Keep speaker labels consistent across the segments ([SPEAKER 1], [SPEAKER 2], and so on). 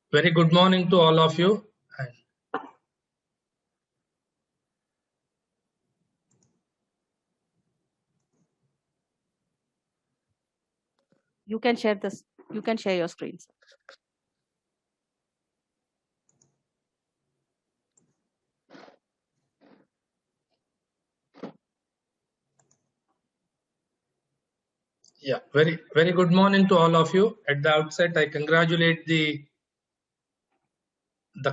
[SPEAKER 1] Very good morning to all of you.
[SPEAKER 2] You can share this. You can share your screens.
[SPEAKER 1] Yeah, very good morning to all of you. At the outset, I congratulate the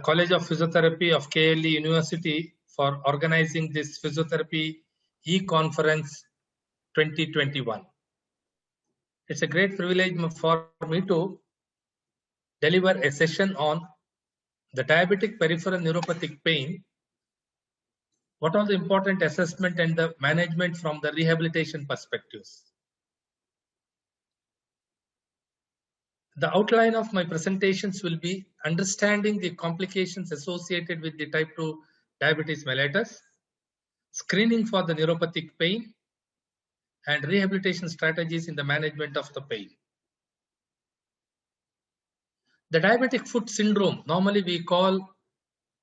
[SPEAKER 1] College of Physiotherapy of KLE University for organizing this physiotherapy e-conference 2021. It's a great privilege for me to deliver a session on the diabetic peripheral neuropathic pain. What are the important assessment and the management from the rehabilitation perspectives? The outline of my presentations will be understanding the complications associated with the type 2 diabetes mellitus, screening for the neuropathic pain, and rehabilitation strategies in the management of the pain. The diabetic foot syndrome, normally we call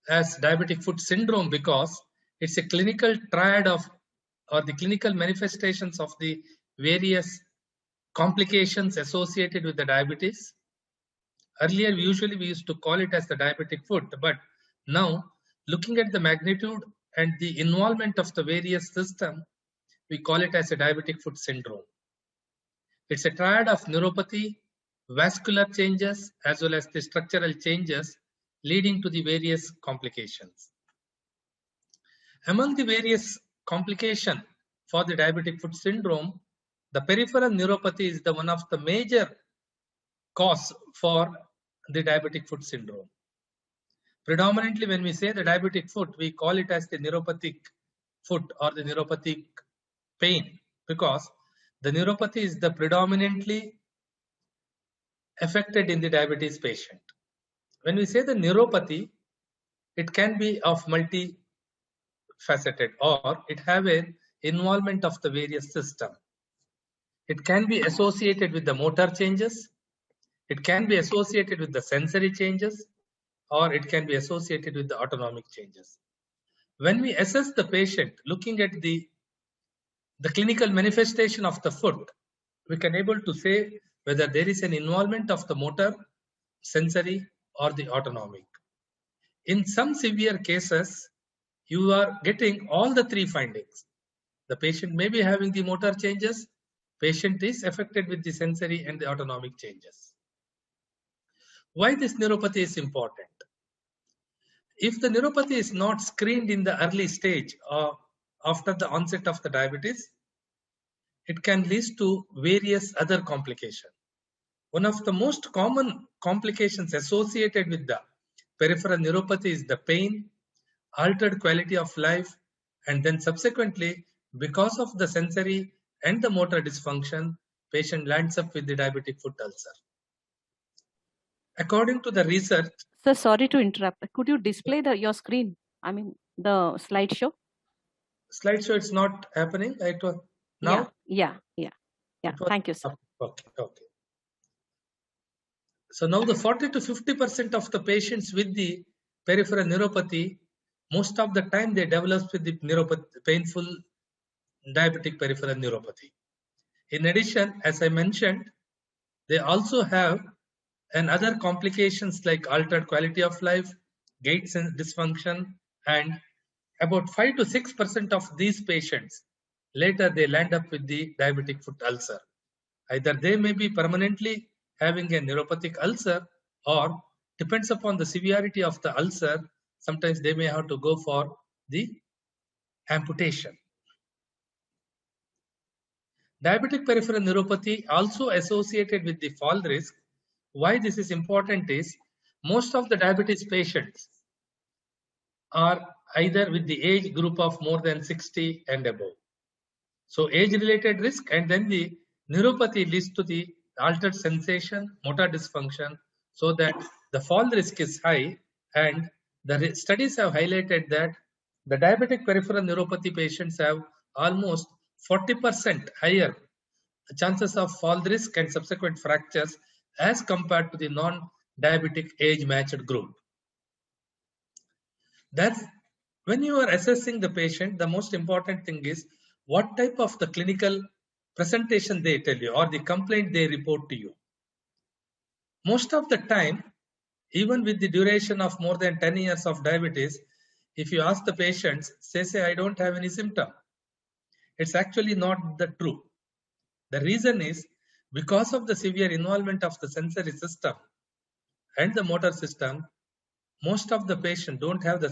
[SPEAKER 1] as diabetic foot syndrome because it's a clinical triad of or the clinical manifestations of the various complications associated with the diabetes. Earlier, usually we used to call it as the diabetic foot, but now looking at the magnitude and the involvement of the various systems, we call it as a diabetic foot syndrome. It's a triad of neuropathy, vascular changes, as well as the structural changes leading to the various complications. Among the various complications for the diabetic foot syndrome, the peripheral neuropathy is the one of the major cause for the diabetic foot syndrome. Predominantly, when we say the diabetic foot, we call it as the neuropathic foot or the neuropathic pain because the neuropathy is the predominantly affected in the diabetes patient. When we say the neuropathy, it can be of multifaceted or it have an involvement of the various system. It can be associated with the motor changes. It can be associated with the sensory changes, or it can be associated with the autonomic changes. When we assess the patient looking at the clinical manifestation of the foot, we can able to say whether there is an involvement of the motor, sensory, or the autonomic. In some severe cases, you are getting all the three findings. The patient may be having the motor changes, patient is affected with the sensory and the autonomic changes. Why this neuropathy is important? If the neuropathy is not screened in the early stage or after the onset of the diabetes, it can lead to various other complications. One of the most common complications associated with the peripheral neuropathy is the pain, altered quality of life, and then subsequently, because of the sensory and the motor dysfunction, patient lands up with the diabetic foot ulcer. According to the research...
[SPEAKER 2] Sir, sorry to interrupt. Could you display your screen? I mean, the slideshow?
[SPEAKER 1] Slideshow, it's not happening right now?
[SPEAKER 2] Yeah. Thank you, sir.
[SPEAKER 1] Okay. So now the 40 to 50% of the patients with the peripheral neuropathy, most of the time they develop with the painful diabetic peripheral neuropathy. In addition, as I mentioned, they also have other complications like altered quality of life, gait dysfunction, and about 5 to 6% of these patients later they land up with the diabetic foot ulcer. Either they may be permanently having a neuropathic ulcer, or depends upon the severity of the ulcer, sometimes they may have to go for the amputation. Diabetic peripheral neuropathy also associated with the fall risk. Why this is important is most of the diabetes patients are either with the age group of more than 60 and above. So age related risk, and then the neuropathy leads to the altered sensation, motor dysfunction, so that the fall risk is high. And the studies have highlighted that the diabetic peripheral neuropathy patients have almost 40% higher chances of fall risk and subsequent fractures as compared to the diabetic age-matched group. That's when you are assessing the patient, the most important thing is what type of the clinical presentation they tell you or the complaint they report to you. Most of the time, even with the duration of more than 10 years of diabetes, if you ask the patients, they say, I don't have any symptom. It's actually not the true. The reason is because of the severe involvement of the sensory system and the motor system, most of the patients don't have the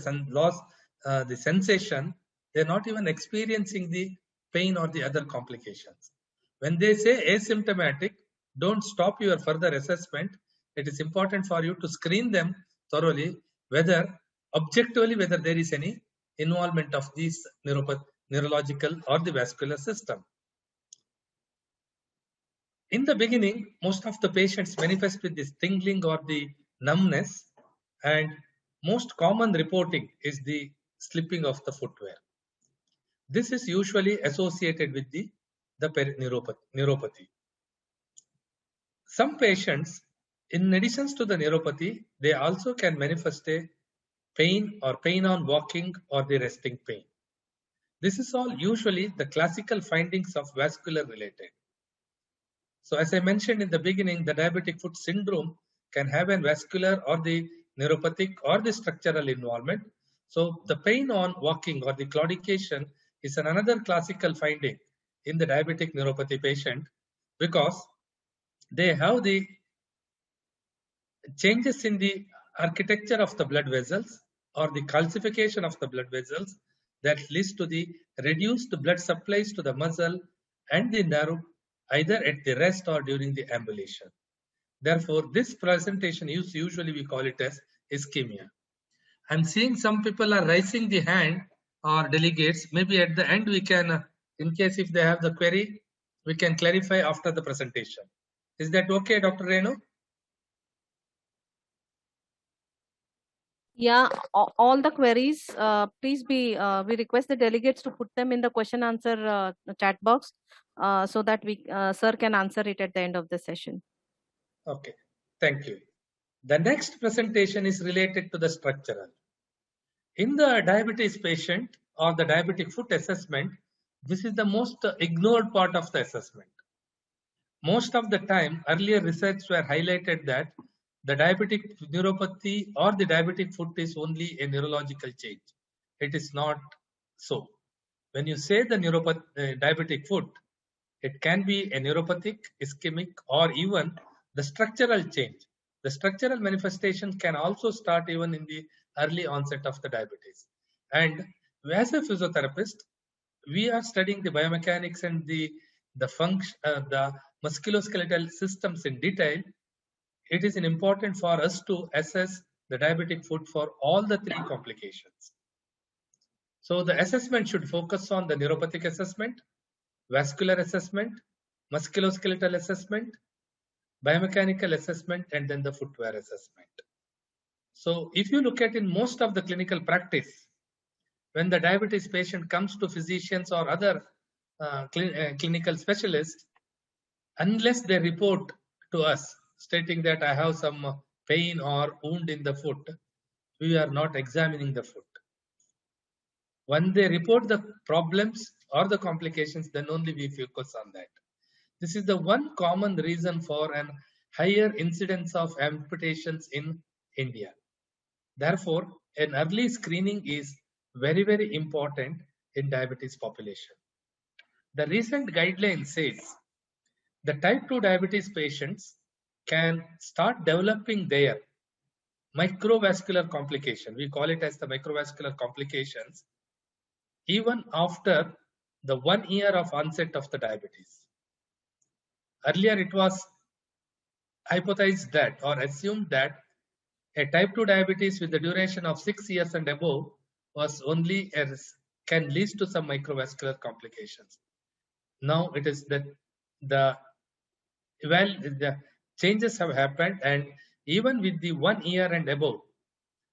[SPEAKER 1] the sensation. They're not even experiencing the pain or the other complications. When they say asymptomatic, don't stop your further assessment. It is important for you to screen them thoroughly, whether objectively whether there is any involvement of these neurological or the vascular system. In the beginning, most of the patients manifest with this tingling or the numbness, and most common reporting is the slipping of the footwear. This is usually associated with the neuropathy. Some patients, in addition to the neuropathy, they also can manifest a pain or pain on walking or the resting pain. This is all usually the classical findings of vascular related. So as I mentioned in the beginning, the diabetic foot syndrome can have a vascular or the neuropathic or the structural involvement. So the pain on walking or the claudication is another classical finding in the diabetic neuropathy patient, because they have the changes in the architecture of the blood vessels or the calcification of the blood vessels that leads to the reduced blood supplies to the muscle and the nerve, either at the rest or during the ambulation. Therefore, this presentation is usually we call it as ischemia. I'm seeing some people are raising the hand or delegates. Maybe at the end we can, in case if they have the query, we can clarify after the presentation. Is that okay, Dr. Renu?
[SPEAKER 2] Yeah, all the queries, please be, we request the delegates to put them in the question answer chat box so that we, sir can answer it at the end of the session.
[SPEAKER 1] Okay, thank you. The next presentation is related to the structural. In the diabetes patient or the diabetic foot assessment, this is the most ignored part of the assessment. Most of the time, earlier research were highlighted that the diabetic neuropathy or the diabetic foot is only a neurological change. It is not so. When you say the diabetic foot, it can be a neuropathic, ischemic, or even the structural change. The structural manifestation can also start even in the early onset of the diabetes. And as a physiotherapist, we are studying the biomechanics and the function, the musculoskeletal systems in detail. It is important for us to assess the diabetic foot for all the three complications. So the assessment should focus on the neuropathic assessment, vascular assessment, musculoskeletal assessment, biomechanical assessment, and then the footwear assessment. So if you look at in most of the clinical practice, when the diabetes patient comes to physicians or other clinical specialists, unless they report to us stating that I have some pain or wound in the foot, we are not examining the foot. When they report the problems or the complications, then only we focus on that. This is the one common reason for an higher incidence of amputations in India. Therefore, an early screening is very, very important in diabetes population. The recent guideline says the type 2 diabetes patients can start developing their microvascular complication. We call it as the microvascular complications even after the 1 year of onset of the diabetes. Earlier, it was hypothesized that or assumed that a type 2 diabetes with the duration of 6 years and above was only can lead to some microvascular complications. Now it is that the changes have happened, and even with the 1 year and above,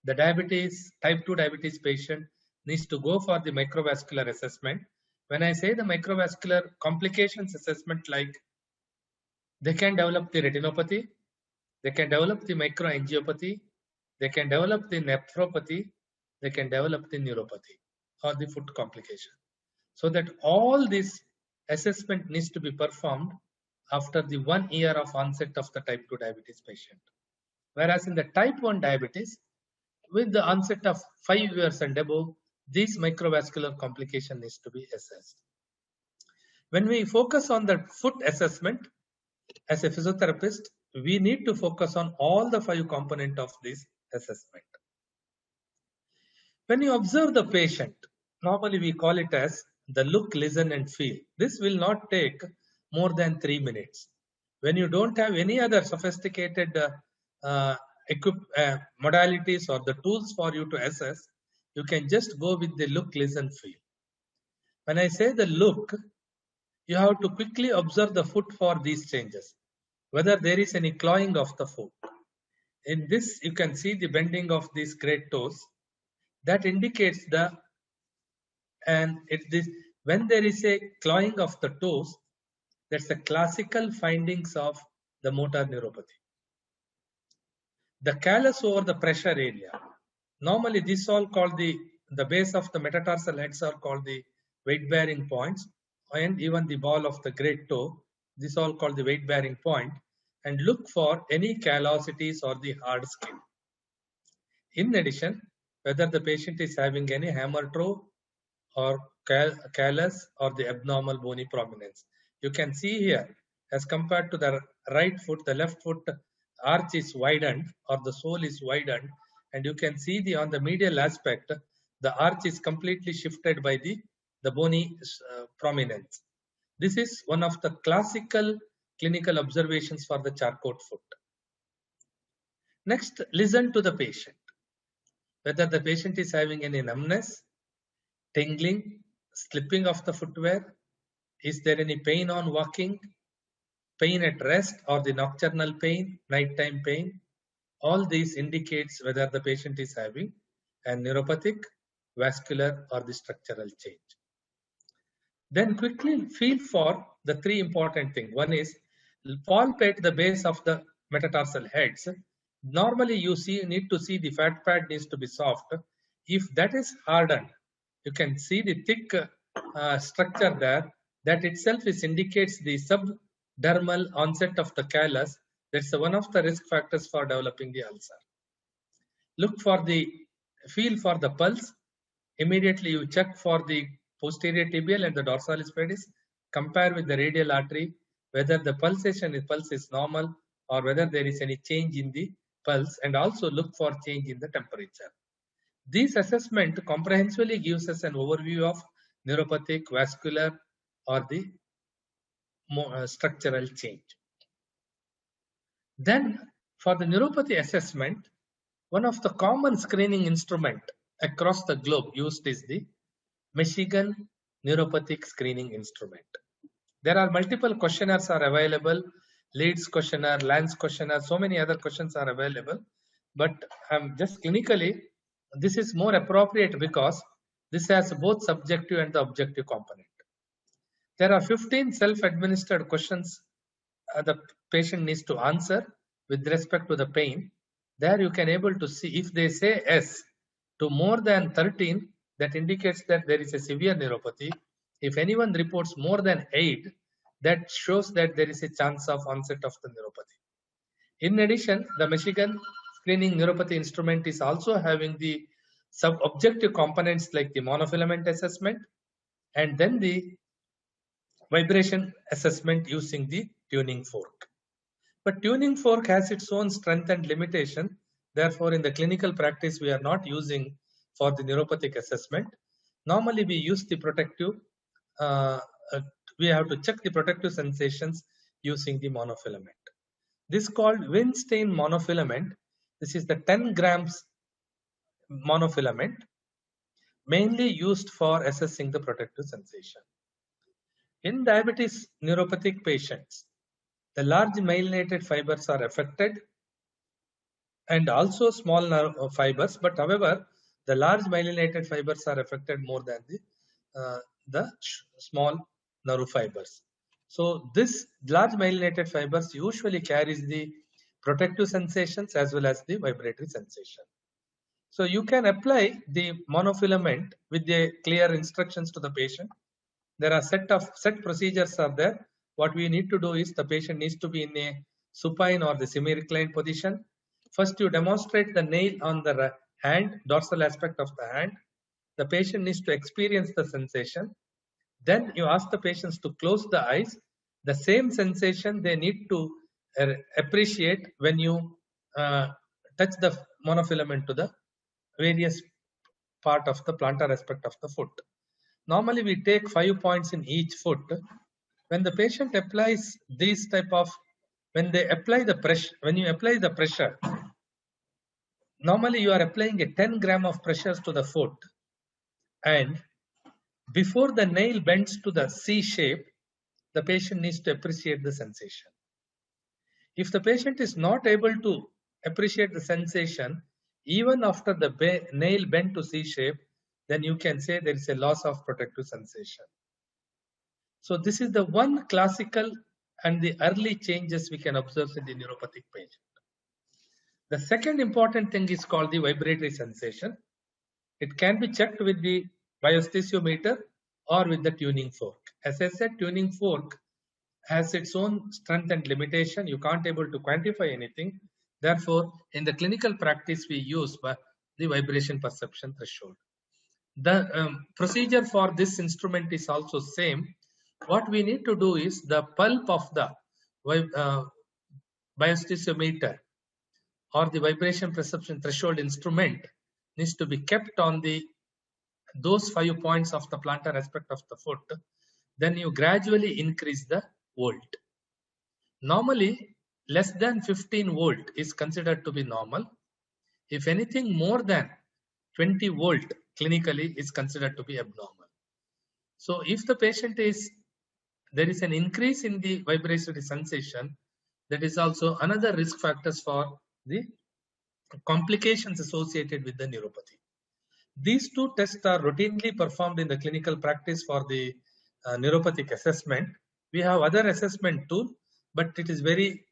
[SPEAKER 1] the type 2 diabetes patient needs to go for the microvascular assessment. When I say the microvascular complications assessment, like they can develop the retinopathy, They can develop the microangiopathy, they can develop the nephropathy, they can develop the neuropathy or the foot complication. So that all this assessment needs to be performed after the 1 year of onset of the type 2 diabetes patient. Whereas in the type 1 diabetes, with the onset of 5 years and above, these microvascular complication needs to be assessed. When we focus on the foot assessment, as a physiotherapist, we need to focus on all the 5 components of this assessment. When you observe the patient, normally we call it as the look, listen and feel. This will not take more than 3 minutes. When you don't have any other sophisticated modalities or the tools for you to assess, you can just go with the look, listen, feel. When I say the look, you have to quickly observe the foot for these changes, whether there is any clawing of the foot. In this, you can see the bending of these great toes. That indicates when there is a clawing of the toes, that's the classical findings of the motor neuropathy. The callus over the pressure area. Normally, this all called the base of the metatarsal heads are called the weight bearing points, and even the ball of the great toe. This all called the weight bearing point, and look for any callosities or the hard skin. In addition, whether the patient is having any hammer toe or callus or the abnormal bony prominence. You can see here, as compared to the right foot, the left foot arch is widened or the sole is widened, and you can see on the medial aspect, the arch is completely shifted by the bony prominence. This is one of the classical clinical observations for the Charcot foot. Next, listen to the patient. Whether the patient is having any numbness, tingling, slipping of the footwear, is there any pain on walking, pain at rest or the nocturnal pain, nighttime pain. All these indicates whether the patient is having a neuropathic, vascular or the structural change. Then quickly feel for the 3 important things. One is palpate the base of the metatarsal heads. Normally you need to see the fat pad needs to be soft. If that is hardened, you can see the thick structure there. That itself indicates the subdermal onset of the callus. That's one of the risk factors for developing the ulcer. Feel for the pulse. Immediately you check for the posterior tibial and the dorsalis pedis. Compare with the radial artery whether the pulse is normal or whether there is any change in the pulse, and also look for change in the temperature. This assessment comprehensively gives us an overview of neuropathic, vascular or the structural change. Then for the neuropathy assessment, one of the common screening instrument across the globe used is the Michigan Neuropathic Screening Instrument. There are multiple questionnaires are available, Leeds questionnaire, Lance questionnaire, so many other questions are available. But just clinically, this is more appropriate because this has both subjective and the objective component. There are 15 self-administered questions the patient needs to answer with respect to the pain. There you can able to see if they say yes to more than 13, that indicates that there is a severe neuropathy. If anyone reports more than 8, that shows that there is a chance of onset of the neuropathy. In addition, the Michigan Screening Neuropathy Instrument is also having the sub-objective components like the monofilament assessment and then the vibration assessment using the tuning fork. But tuning fork has its own strength and limitation. Therefore, in the clinical practice, we are not using for the neuropathic assessment. Normally, we use the protective, we have to check the protective sensations using the monofilament. This is called Weinstein monofilament. This is the 10 grams monofilament, mainly used for assessing the protective sensation. In diabetes neuropathic patients, the large myelinated fibers are affected and also small nerve fibers, but however, the large myelinated fibers are affected more than the small nerve fibers. So this large myelinated fibers usually carries the protective sensations as well as the vibratory sensation. So you can apply the monofilament with the clear instructions to the patient. There are set procedures are there. What we need to do is the patient needs to be in a supine or the semi-reclined position. First, you demonstrate the nail on the hand, dorsal aspect of the hand. The patient needs to experience the sensation. Then you ask the patients to close the eyes. The same sensation they need to appreciate when you touch the monofilament to the various part of the plantar aspect of the foot. Normally we take 5 points in each foot. When the patient applies these type of, when you apply the pressure, normally you are applying a 10 gram of pressures to the foot, and before the nail bends to the C shape, the patient needs to appreciate the sensation. If the patient is not able to appreciate the sensation, even after the nail bent to C shape, then you can say there is a loss of protective sensation. So this is the one classical and the early changes we can observe in the neuropathic patient. The second important thing is called the vibratory sensation. It can be checked with the biosthesiometer or with the tuning fork. As I said, tuning fork has its own strength and limitation. You can't able to quantify anything. Therefore, in the clinical practice, we use the vibration perception threshold. The procedure for this instrument is also same. What we need to do is the pulp of the biosthesiometer or the vibration perception threshold instrument needs to be kept on those 5 points of the plantar aspect of the foot. Then you gradually increase the volt. Normally, less than 15 volt is considered to be normal. If anything more than 20 volt clinically is considered to be abnormal. So if the patient there is an increase in the vibratory sensation, that is also another risk factors for the complications associated with the neuropathy. These two tests are routinely performed in the clinical practice for the neuropathic assessment. We have other assessment tool, but it is very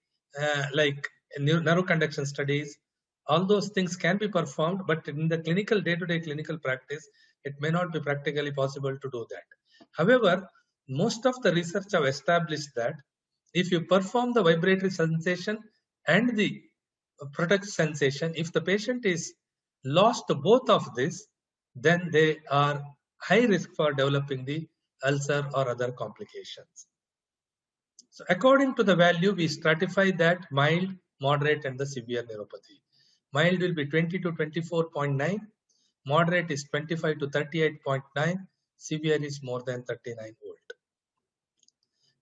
[SPEAKER 1] like nerve conduction studies. All those things can be performed, but in the clinical day-to-day clinical practice, it may not be practically possible to do that. However, most of the research have established that if you perform the vibratory sensation and the protective sensation, if the patient is lost both of this, then they are high risk for developing the ulcer or other complications. So according to the value, we stratify that mild, moderate, and the severe neuropathy. Mild will be 20 to 24.9, moderate is 25 to 38.9, severe is more than 39 volt.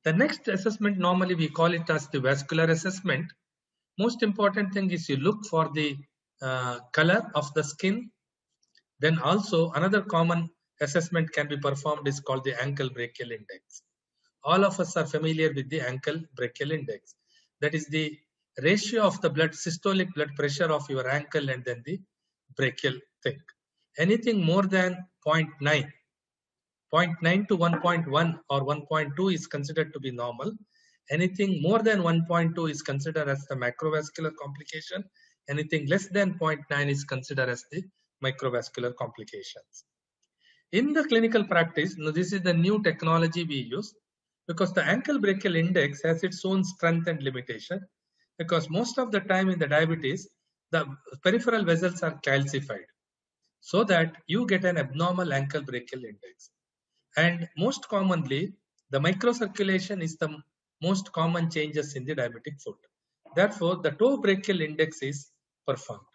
[SPEAKER 1] The next assessment, normally we call it as the vascular assessment. Most important thing is you look for the color of the skin. Then also another common assessment can be performed is called the ankle brachial index. All of us are familiar with the ankle brachial index. That is the ratio of the systolic blood pressure of your ankle and then the brachial thing. Anything more than 0.9 to 1.1 or 1.2 is considered to be normal. Anything more than 1.2 is considered as the macrovascular complication. Anything less than 0.9 is considered as the microvascular complications. In the clinical practice, now this is the new technology we use, because the ankle brachial index has its own strength and limitation, because most of the time in the diabetes, the peripheral vessels are calcified, so that you get an abnormal ankle brachial index. And most commonly, the microcirculation is the most common changes in the diabetic foot. Therefore, the toe brachial index is performed.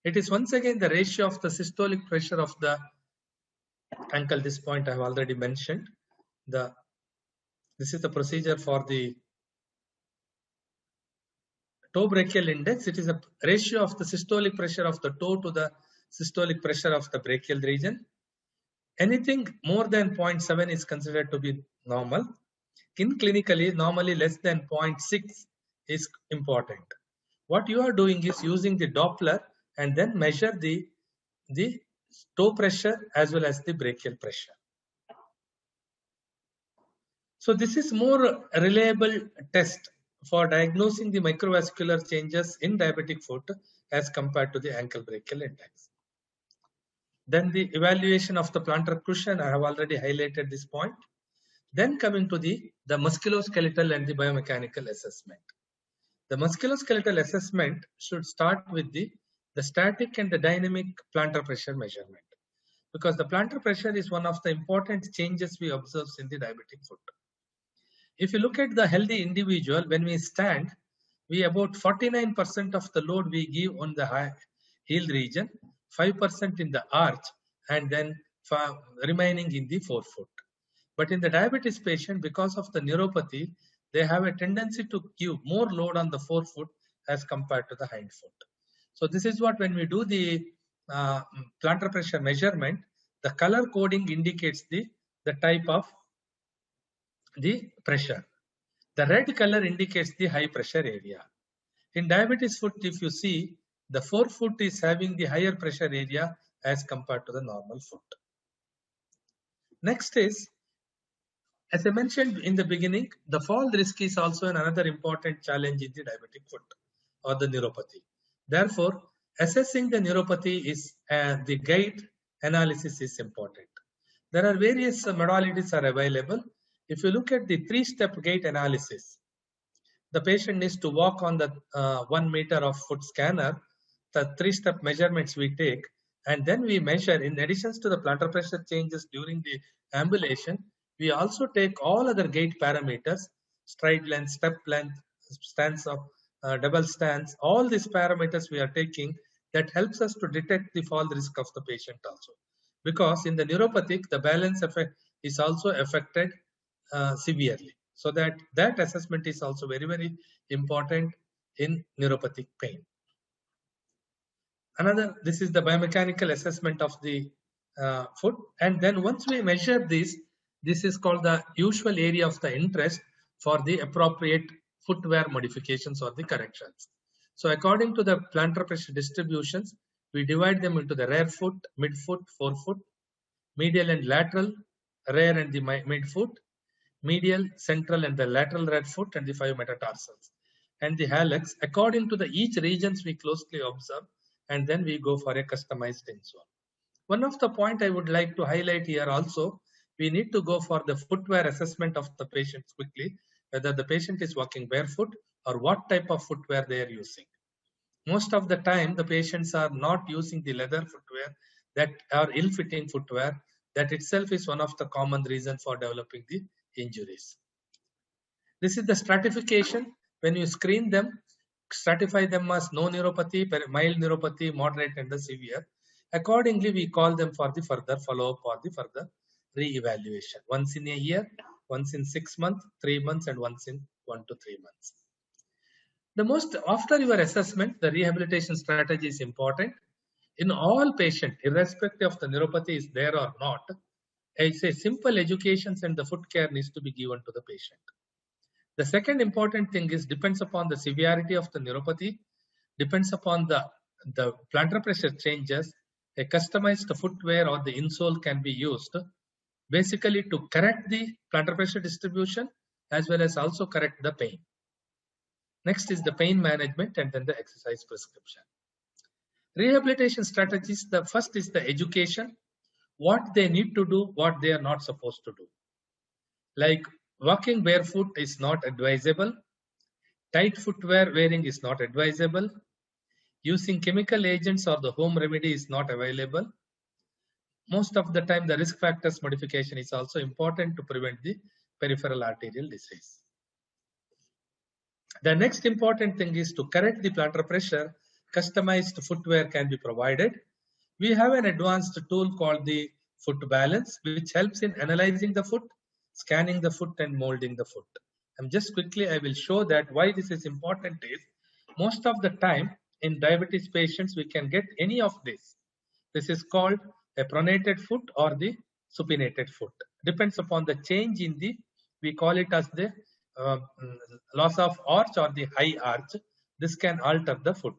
[SPEAKER 1] It is once again the ratio of the systolic pressure of the ankle. This point I have already mentioned. This is the procedure for the toe brachial index. It is a ratio of the systolic pressure of the toe to the systolic pressure of the brachial region. Anything more than 0.7 is considered to be normal. In clinically, normally less than 0.6 is important. What you are doing is using the Doppler and then measure the toe pressure as well as the brachial pressure. So this is more reliable test for diagnosing the microvascular changes in diabetic foot as compared to the ankle brachial index. Then the evaluation of the plantar cushion, I have already highlighted this point. Then coming to the musculoskeletal and the biomechanical assessment. The musculoskeletal assessment should start with the static and the dynamic plantar pressure measurement, because the plantar pressure is one of the important changes we observe in the diabetic foot. If you look at the healthy individual, when we stand, we about 49% of the load we give on the high heel region, 5% in the arch, and then remaining in the forefoot. But in the diabetes patient, because of the neuropathy, they have a tendency to give more load on the forefoot as compared to the hind foot. So this is what, when we do the plantar pressure measurement, the color coding indicates the type of the pressure. The red color indicates the high pressure area. In diabetes foot, if you see, the forefoot is having the higher pressure area as compared to the normal foot. Next is, as I mentioned in the beginning, the fall risk is also another important challenge in the diabetic foot or the neuropathy. Therefore, assessing the neuropathy is the gait analysis is important. There are various modalities are available. If you look at the 3-step gait analysis, the patient needs to walk on the 1 meter of foot scanner, the 3-step measurements we take, and then we measure, in addition to the plantar pressure changes during the ambulation, we also take all other gait parameters, stride length, step length, stance of double stance, all these parameters we are taking, that helps us to detect the fall risk of the patient also. Because in the neuropathic, the balance effect is also affected severely. So that assessment is also very, very important in neuropathic pain. This is the biomechanical assessment of the foot. And then once we measure this is called the usual area of the interest for the appropriate footwear modifications or the corrections. So according to the plantar pressure distributions, we divide them into the rear foot, midfoot, forefoot, medial and lateral, rear and the midfoot, medial, central and the lateral rear foot, and the 5 metatarsals. And the hallux, according to the each regions we closely observe, and then we go for a customized insole. One of the point I would like to highlight here also, we need to go for the footwear assessment of the patient quickly, whether the patient is walking barefoot or what type of footwear they are using. Most of the time, the patients are not using the leather footwear that are ill-fitting footwear. That itself is one of the common reasons for developing the injuries. This is the stratification. When you screen them, stratify them as no neuropathy, mild neuropathy, moderate, and the severe. Accordingly, we call them for the further follow-up or the further re-evaluation. Once in a year, once in 6 months, 3 months, and once in 1 to 3 months. After your assessment, the rehabilitation strategy is important. In all patients, irrespective of the neuropathy is there or not, I say simple educations and the foot care needs to be given to the patient. The second important thing is, depends upon the severity of the neuropathy, depends upon the plantar pressure changes, a customized footwear or the insole can be used, basically to correct the plantar pressure distribution as well as also correct the pain. Next is the pain management and then the exercise prescription. Rehabilitation strategies, the first is the education, what they need to do, what they are not supposed to do. Like walking barefoot is not advisable, tight footwear wearing is not advisable, using chemical agents or the home remedy is not available. Most of the time, the risk factors modification is also important to prevent the peripheral arterial disease. The next important thing is to correct the plantar pressure. Customized footwear can be provided. We have an advanced tool called the foot balance, which helps in analyzing the foot, scanning the foot, and molding the foot. And just quickly, I will show that why this is important is, most of the time in diabetes patients, we can get any of this. This is called a pronated foot or the supinated foot. Depends upon the change in the, we call it as the loss of arch or the high arch. This can alter the foot.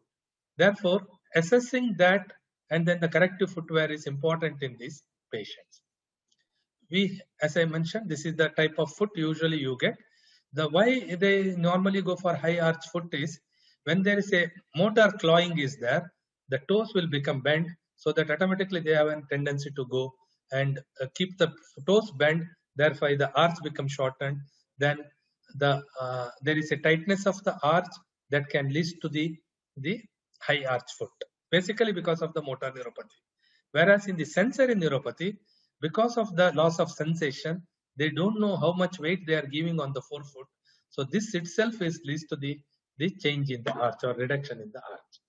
[SPEAKER 1] Therefore, assessing that and then the corrective footwear is important in these patients. As I mentioned, this is the type of foot usually you get. The why they normally go for high arch foot is when there is a motor clawing is there, the toes will become bent, so that automatically they have a tendency to go and keep the toes bent. Therefore, the arch becomes shortened. Then there is a tightness of the arch that can lead to the high arch foot, basically because of the motor neuropathy. Whereas in the sensory neuropathy, because of the loss of sensation, they don't know how much weight they are giving on the forefoot. So this itself leads to the change in the arch or reduction in the arch.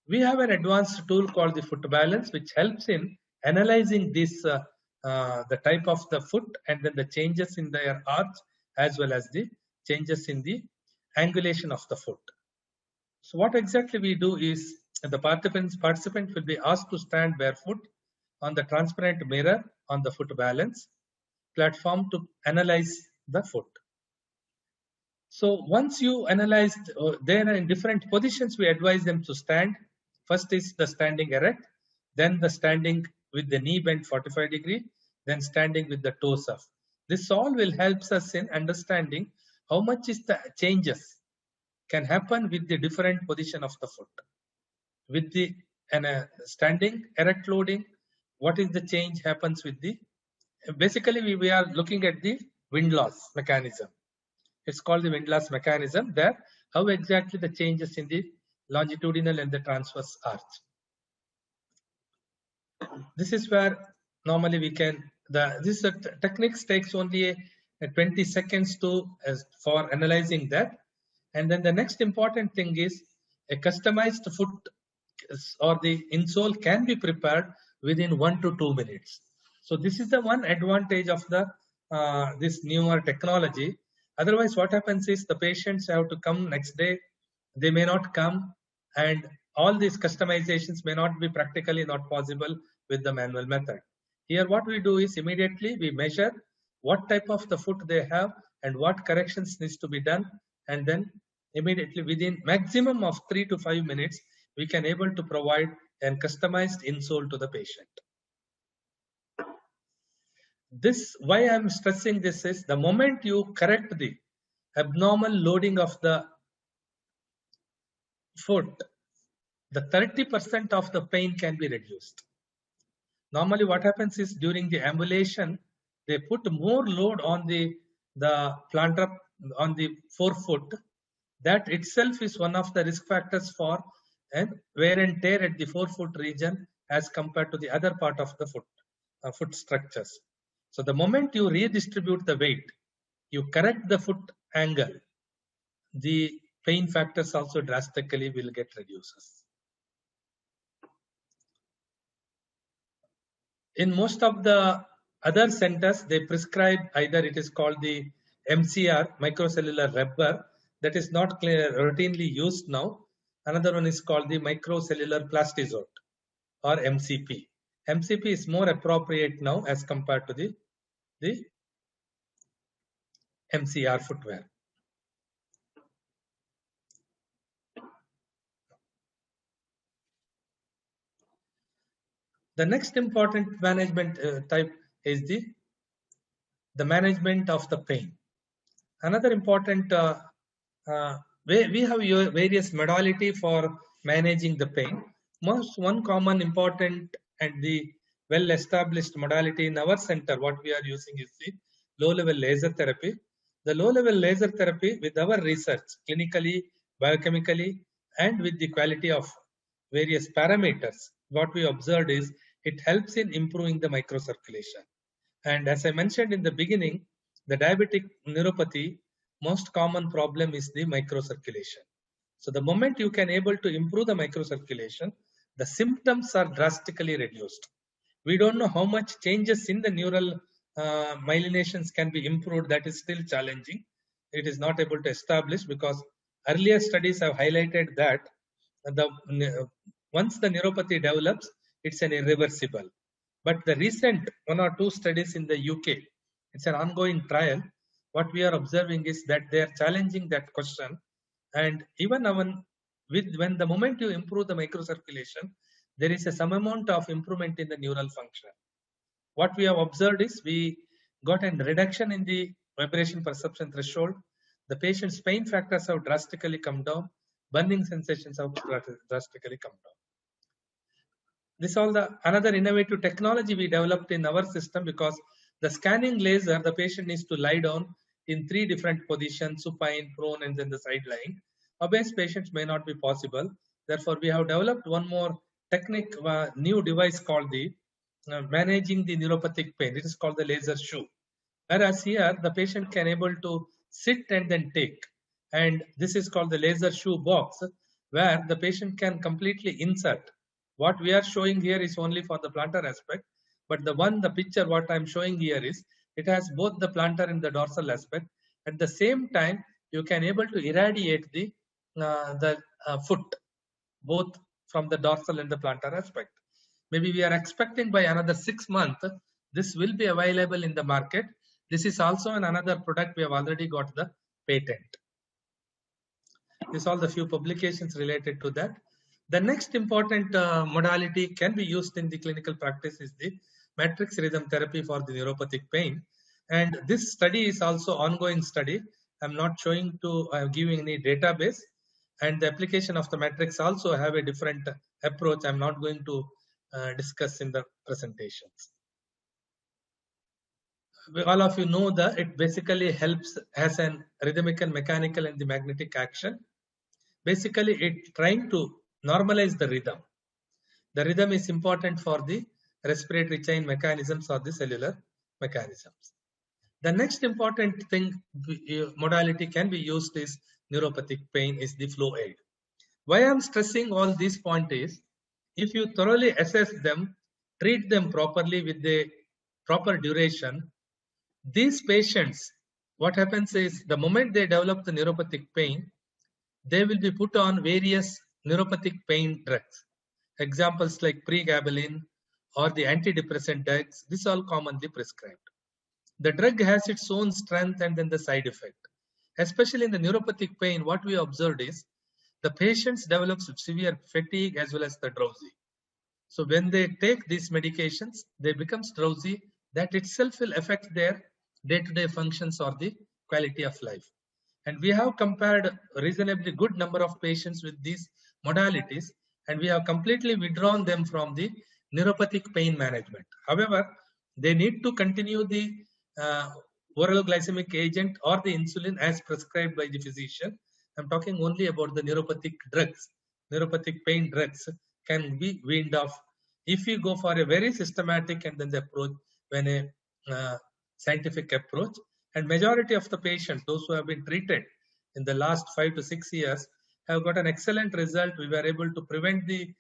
[SPEAKER 1] We have an advanced tool called the foot balance, which helps in analyzing this the type of the foot and then the changes in their arch as well as the changes in the angulation of the foot. So what exactly we do is the participant will be asked to stand barefoot on the transparent mirror on the foot balance platform to analyze the foot. So once you analyze, there are in different positions we advise them to stand. First is the standing erect, then the standing with the knee bent 45 degree, then standing with the toes up. This all will help us in understanding how much is the changes can happen with the different position of the foot. With the standing erect loading, what is the change happens with the, basically we are looking at the wind loss mechanism. It's called the wind loss mechanism, there how exactly the changes in the longitudinal and the transverse arch. This is where normally we can, this techniques takes only a 20 seconds for analyzing that. And then the next important thing is a customized foot or the insole can be prepared within 1 to 2 minutes. So this is the one advantage of the this newer technology. Otherwise, what happens is the patients have to come next day, they may not come, and all these customizations may not be practically not possible with the manual method. Here what we do is immediately we measure what type of the foot they have and what corrections needs to be done, and then immediately within maximum of 3 to 5 minutes we can able to provide a customized insole to the patient. This, why I'm stressing this is the moment you correct the abnormal loading of the foot, the 30% of the pain can be reduced. Normally what happens is during the ambulation, they put more load on the plantar, on the forefoot. That itself is one of the risk factors for wear and tear at the forefoot region as compared to the other part of the foot structures. So the moment you redistribute the weight, you correct the foot angle, the pain factors also drastically will get reduces. In most of the other centers, they prescribe either it is called the MCR, microcellular rubber, that is not routinely used now. Another one is called the microcellular plastizote or MCP. MCP is more appropriate now as compared to the MCR footwear. The next important management type is the management of the pain. Another important we have various modality for managing the pain. One common important and the well-established modality in our center, what we are using is the low-level laser therapy. The low-level laser therapy with our research, clinically, biochemically, and with the quality of various parameters, what we observed is it helps in improving the microcirculation. And as I mentioned in the beginning, the diabetic neuropathy, most common problem is the microcirculation. So the moment you can able to improve the microcirculation, the symptoms are drastically reduced. We don't know how much changes in the neural myelinations can be improved. That is still challenging. It is not able to establish because earlier studies have highlighted that once the neuropathy develops, it's an irreversible. But the recent 1 or 2 studies in the UK, it's an ongoing trial. What we are observing is that they are challenging that question. And even when the moment you improve the microcirculation, there is some amount of improvement in the neural function. What we have observed is we got a reduction in the vibration perception threshold. The patient's pain factors have drastically come down. Burning sensations have drastically come down. This is all the another innovative technology we developed in our system, because the scanning laser, the patient needs to lie down in 3 different positions, supine, prone, and then the side lying. Obese patients may not be possible. Therefore, we have developed one more technique, new device called the managing the neuropathic pain. It is called the laser shoe. Whereas here, the patient can able to sit and then take. And this is called the laser shoe box, where the patient can completely insert. What we are showing here is only for the plantar aspect, but the picture what I'm showing here is, it has both the plantar and the dorsal aspect. At the same time, you can able to irradiate the foot, both from the dorsal and the plantar aspect. Maybe we are expecting by another 6 months, this will be available in the market. This is also another product we have already got the patent. This all the few publications related to that. The next important modality can be used in the clinical practice is the matrix rhythm therapy for the neuropathic pain. And this study is also ongoing study. I'm not showing to giving any database. And the application of the matrix also have a different approach. I'm not going to discuss in the presentations. All of you know that it basically helps as an rhythmic and mechanical and the magnetic action. Basically, it trying to normalize the rhythm. The rhythm is important for the respiratory chain mechanisms or the cellular mechanisms. The next important thing modality can be used is neuropathic pain is the flow aid. Why I'm stressing all these points is, if you thoroughly assess them, treat them properly with the proper duration, these patients, what happens is, the moment they develop the neuropathic pain, they will be put on various neuropathic pain drugs. Examples like pregabalin or the antidepressant drugs, this are all commonly prescribed. The drug has its own strength and then the side effect. Especially in the neuropathic pain, what we observed is, the patients develop severe fatigue as well as the drowsy. So when they take these medications, they become drowsy. That itself will affect their day-to-day functions or the quality of life. And we have compared a reasonably good number of patients with these modalities, and we have completely withdrawn them from the neuropathic pain management. However, they need to continue the oral glycemic agent or the insulin as prescribed by the physician. I'm talking only about the neuropathic drugs. Neuropathic pain drugs can be weaned off if you go for a very systematic and then the approach when a scientific approach. And majority of the patients, those who have been treated in the last 5 to 6 years, have got an excellent result. We were able to prevent the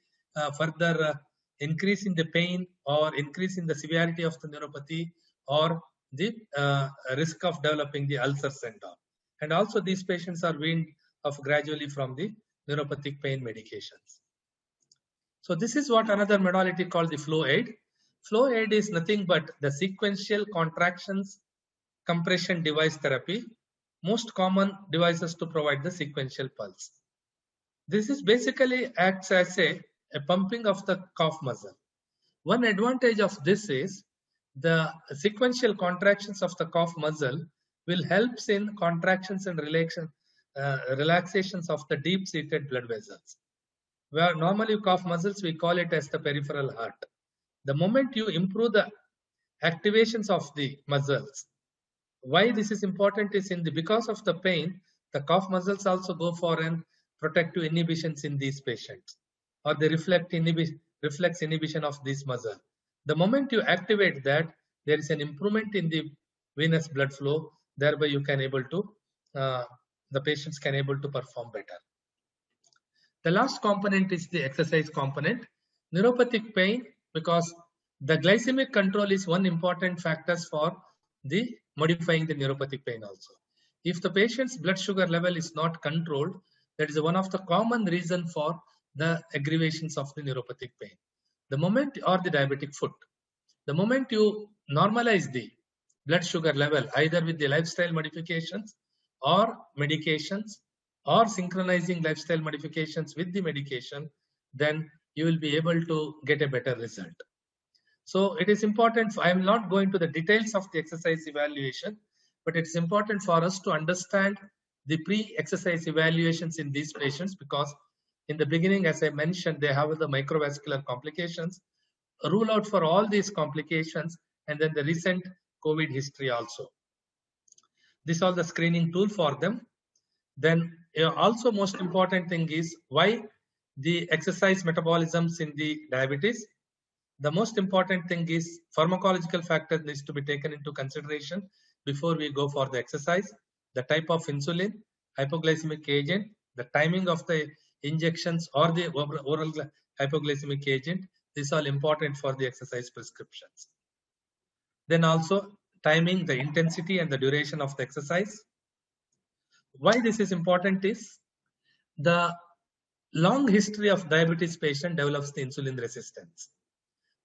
[SPEAKER 1] further increase in the pain or increase in the severity of the neuropathy or the risk of developing the ulcers and all. And also these patients are weaned off gradually from the neuropathic pain medications. So this is what another modality called the flow aid. Flow aid is nothing but the sequential contractions compression device therapy, most common devices to provide the sequential pulse. This is basically acts as a pumping of the calf muscle. One advantage of this is the sequential contractions of the calf muscle will help in contractions and relaxations of the deep-seated blood vessels. Where normally calf muscles, we call it as the peripheral heart. The moment you improve the activations of the muscles, why this is important is because of the pain, the calf muscles also go for an protective inhibitions in these patients, or they reflex inhibition of this muscle. The moment you activate that, there is an improvement in the venous blood flow. Thereby, you can able to the patients can able to perform better. The last component is the exercise component. Neuropathic pain, because the glycemic control is one important factor for the modifying the neuropathic pain also. If the patient's blood sugar level is not controlled, that is one of the common reason for the aggravations of the neuropathic pain. The moment, or the diabetic foot, the moment you normalize the blood sugar level, either with the lifestyle modifications or medications, or synchronizing lifestyle modifications with the medication, then you will be able to get a better result. So it is important. I am not going to the details of the exercise evaluation, but it's important for us to understand the pre-exercise evaluations in these patients, because in the beginning, as I mentioned, they have the microvascular complications. Rule out for all these complications, and then the recent COVID history also. These are the screening tool for them. Then also most important thing is why the exercise metabolisms in the diabetes. The most important thing is pharmacological factors needs to be taken into consideration before we go for the exercise. The type of insulin, hypoglycemic agent, the timing of the injections or the oral hypoglycemic agent. These are important for the exercise prescriptions. Then also timing, the intensity and the duration of the exercise. Why this is important is the long history of diabetes patient develops the insulin resistance.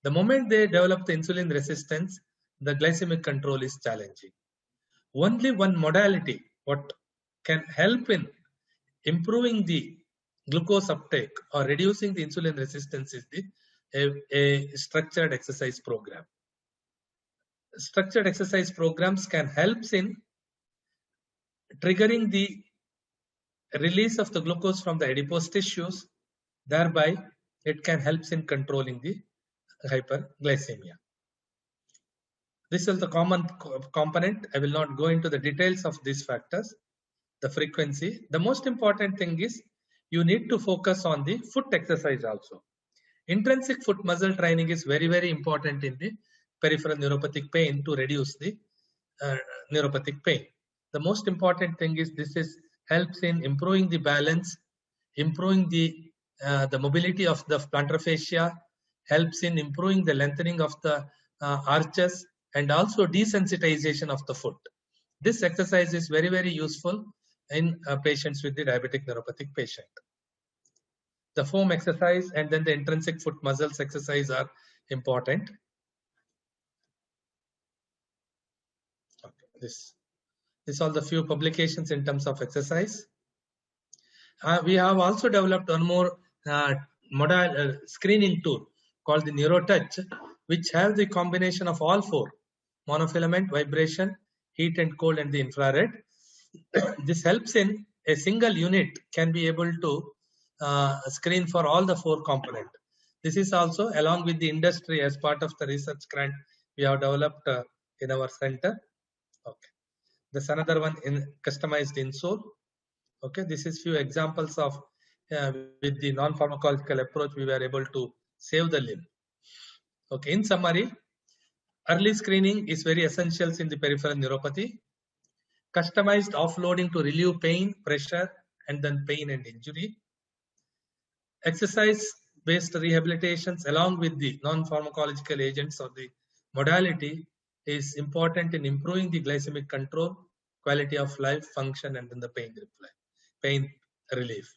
[SPEAKER 1] The moment they develop the insulin resistance, the glycemic control is challenging. Only one modality what can help in improving the glucose uptake or reducing the insulin resistance is a structured exercise program. Structured exercise programs can help in triggering the release of the glucose from the adipose tissues. Thereby, it can help in controlling the hyperglycemia. This is the common component. I will not go into the details of these factors. The frequency. The most important thing is you need to focus on the foot exercise also. Intrinsic foot muscle training is very, very important in the peripheral neuropathic pain to reduce the neuropathic pain. The most important thing is this is helps in improving the balance, improving the mobility of the plantar fascia, helps in improving the lengthening of the arches, and also desensitization of the foot. This exercise is very, very useful in patients with the diabetic neuropathic patient. The foam exercise and then the intrinsic foot muscles exercise are important. Okay, this are the few publications in terms of exercise. We have also developed one more screening tool called the NeuroTouch, which has the combination of all four: monofilament, vibration, heat and cold, and the infrared. This helps in a single unit can be able to screen for all the four components. This is also along with the industry as part of the research grant we have developed in our center. Okay, there's another one in customized insole. Okay, this is few examples of with the non-pharmacological approach we were able to save the limb. Okay, in summary, early screening is very essential in the peripheral neuropathy. Customized offloading to relieve pain, pressure, and then pain and injury. Exercise-based rehabilitations along with the non-pharmacological agents or the modality is important in improving the glycemic control, quality of life, function, and then the pain relief.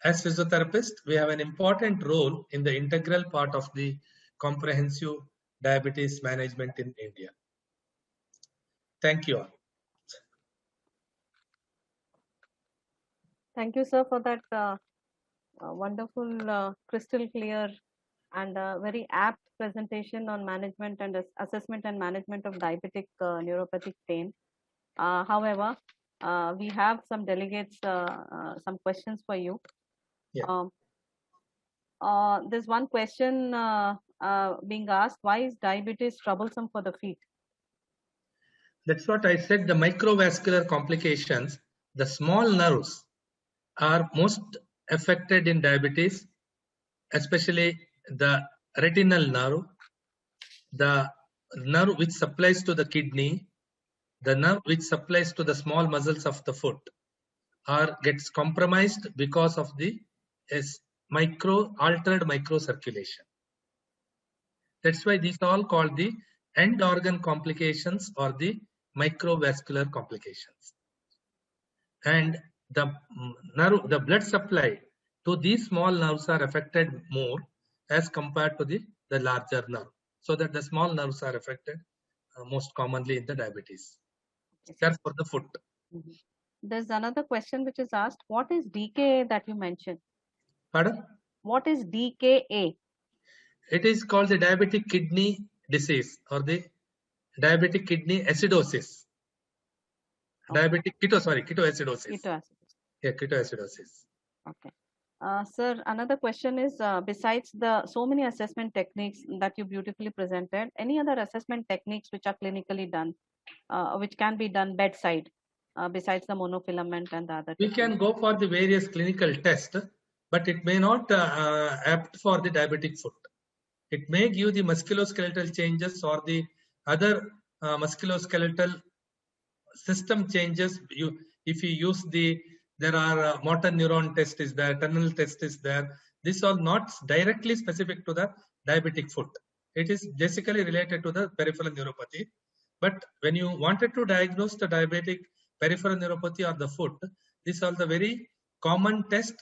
[SPEAKER 1] As physiotherapists, we have an important role in the integral part of the comprehensive diabetes management in India. Thank you all.
[SPEAKER 2] Thank you, sir, for that wonderful, crystal clear and very apt presentation on management and assessment and management of diabetic neuropathic pain. However, we have some delegates, some questions for you.
[SPEAKER 1] Yeah.
[SPEAKER 2] There's one question being asked: why is diabetes troublesome for the feet?
[SPEAKER 1] That's what I said. The microvascular complications, the small nerves are most affected in diabetes, especially the retinal nerve, the nerve which supplies to the kidney, the nerve which supplies to the small muscles of the foot, gets compromised because of the altered microcirculation. That's why these are all called the end organ complications or the microvascular complications. And the blood supply to these small nerves are affected more as compared to the larger nerve, so that the small nerves are affected most commonly in the diabetes. That's for the foot.
[SPEAKER 2] There's another question which is asked: what is DKA that you mentioned?
[SPEAKER 1] Pardon?
[SPEAKER 2] What is DKA?
[SPEAKER 1] It is called the diabetic kidney disease or the diabetic kidney acidosis. Diabetic ketoacidosis.
[SPEAKER 2] Ketoacidosis.
[SPEAKER 1] Yeah, ketoacidosis.
[SPEAKER 2] Okay. Sir, another question is, besides the so many assessment techniques that you beautifully presented, any other assessment techniques which are clinically done, which can be done bedside, besides the monofilament and the other
[SPEAKER 1] We
[SPEAKER 2] techniques?
[SPEAKER 1] can go for the various clinical tests, but it may not apt for the diabetic foot. It may give the musculoskeletal changes or the other musculoskeletal system changes. If you use there are motor neuron test is there, tunnel test is there. This are not directly specific to the diabetic foot. It is basically related to the peripheral neuropathy. But when you wanted to diagnose the diabetic peripheral neuropathy or the foot, these are the very common test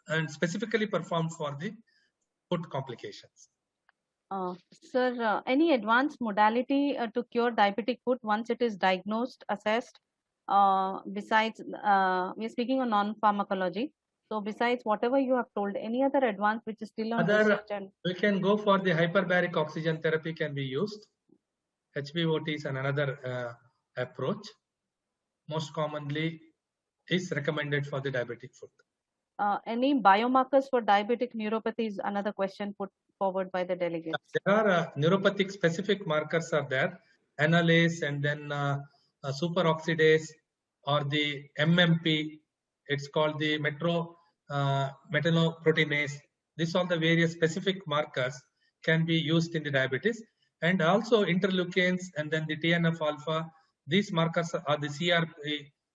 [SPEAKER 1] and specifically performed for the foot complications.
[SPEAKER 2] Sir, any advanced modality to cure diabetic foot once it is diagnosed, assessed? Besides, we are speaking on non-pharmacology. So besides whatever you have told, any other advance which is still on research? And
[SPEAKER 1] we can go for the hyperbaric oxygen therapy can be used. HBOT is another approach. Most commonly is recommended for the diabetic foot.
[SPEAKER 2] Any biomarkers for diabetic neuropathy is another question put forward by the delegates.
[SPEAKER 1] There are neuropathic specific markers are there, analase and then superoxidase or the MMP. It's called the metanoproteinase. These are the various specific markers can be used in the diabetes, and also interleukins and then the TNF alpha. These markers are the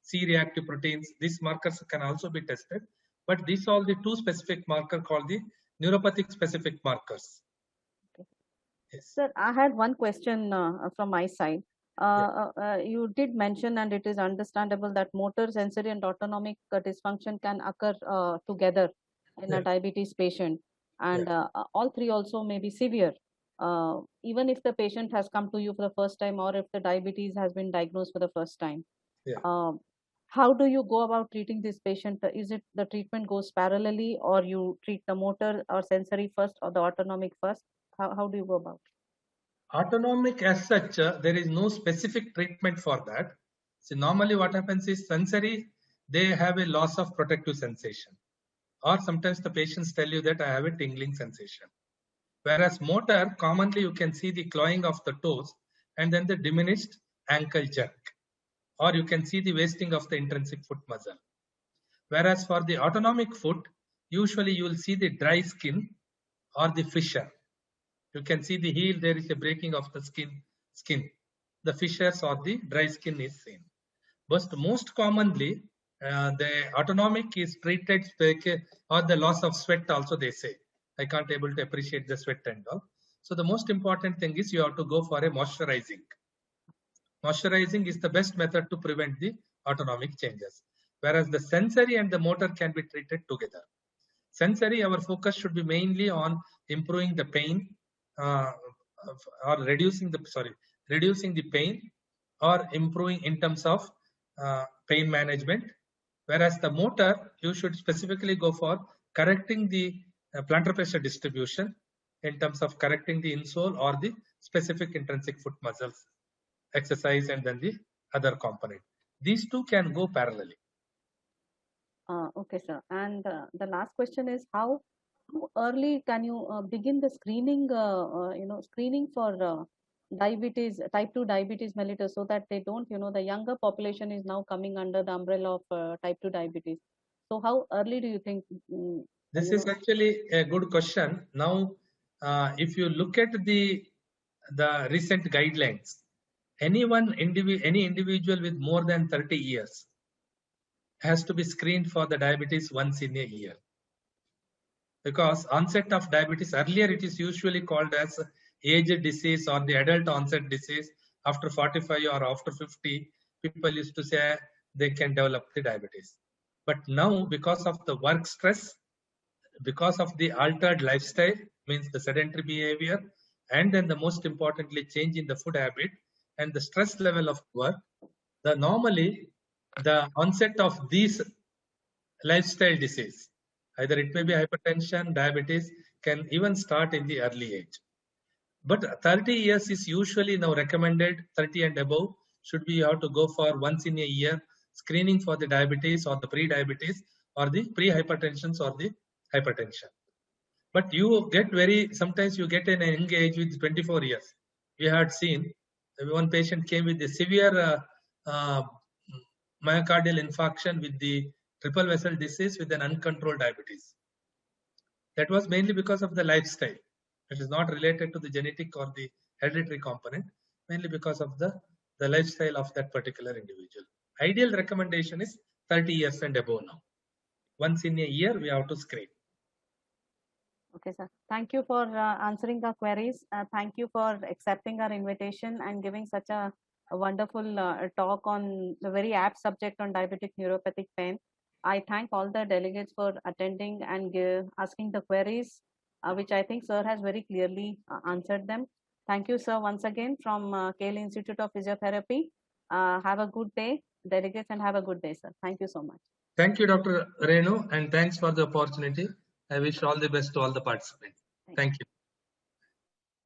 [SPEAKER 1] C-reactive proteins. These markers can also be tested, but these are the two specific markers called the neuropathic specific markers.
[SPEAKER 2] Okay. Yes. Sir, I had one question from my side. You did mention, and it is understandable, that motor, sensory, and autonomic dysfunction can occur together in a diabetes patient, and all three also may be severe, even if the patient has come to you for the first time or if the diabetes has been diagnosed for the first time. How do you go about treating this patient? Is it the treatment goes parallelly, or you treat the motor or sensory first or the autonomic first? How do you go about it?
[SPEAKER 1] Autonomic as such, there is no specific treatment for that. So normally what happens is sensory, they have a loss of protective sensation. Or sometimes the patients tell you that I have a tingling sensation. Whereas motor, commonly you can see the clawing of the toes and then the diminished ankle jerk. Or you can see the wasting of the intrinsic foot muscle. Whereas for the autonomic foot, usually you will see the dry skin or the fissure. You can see the heel, there is a breaking of the skin. The fissures or the dry skin is seen. But most commonly, the autonomic is treated or the loss of sweat also they say. I can't able to appreciate the sweat and all. So the most important thing is you have to go for a moisturizing. Moisturizing is the best method to prevent the autonomic changes. Whereas the sensory and the motor can be treated together. Sensory, our focus should be mainly on improving the pain or reducing the pain or improving in terms of pain management. Whereas the motor, you should specifically go for correcting the plantar pressure distribution in terms of correcting the insole or the specific intrinsic foot muscles exercise and then the other component. These two can go parallelly.
[SPEAKER 2] Okay, sir. And the last question is, how early can you begin the screening, screening for diabetes, type 2 diabetes mellitus, so that they don't, the younger population is now coming under the umbrella of type 2 diabetes. So how early do you think?
[SPEAKER 1] This is actually a good question. Now, if you look at the recent guidelines, any individual with more than 30 years has to be screened for the diabetes once in a year. Because onset of diabetes, earlier it is usually called as age disease or the adult onset disease. After 45 or after 50, people used to say they can develop the diabetes. But now, because of the work stress, because of the altered lifestyle, means the sedentary behavior, and then the most importantly, change in the food habit and the stress level of work, normally the onset of these lifestyle disease, either it may be hypertension, diabetes, can even start in the early age. But 30 years is usually now recommended, 30 and above should be you have to go for once in a year screening for the diabetes or the pre-diabetes or the pre-hypertension or the hypertension. But you get sometimes you get an young age with 24 years. We had seen one patient came with a severe myocardial infarction with the triple vessel disease with an uncontrolled diabetes. That was mainly because of the lifestyle. It is not related to the genetic or the hereditary component, mainly because of the lifestyle of that particular individual. Ideal recommendation is 30 years and above now. Once in a year, we have to screen.
[SPEAKER 2] Okay, sir. Thank you for answering our queries. Thank you for accepting our invitation and giving such a wonderful talk on the very apt subject on diabetic neuropathic pain. I thank all the delegates for attending and asking the queries, which I think sir has very clearly answered them. Thank you, sir, once again from KL Institute of Physiotherapy. Have a good day, delegates, and have a good day, sir. Thank you so much.
[SPEAKER 1] Thank you, Dr. Renu, and thanks for the opportunity. I wish all the best to all the participants. Thank you.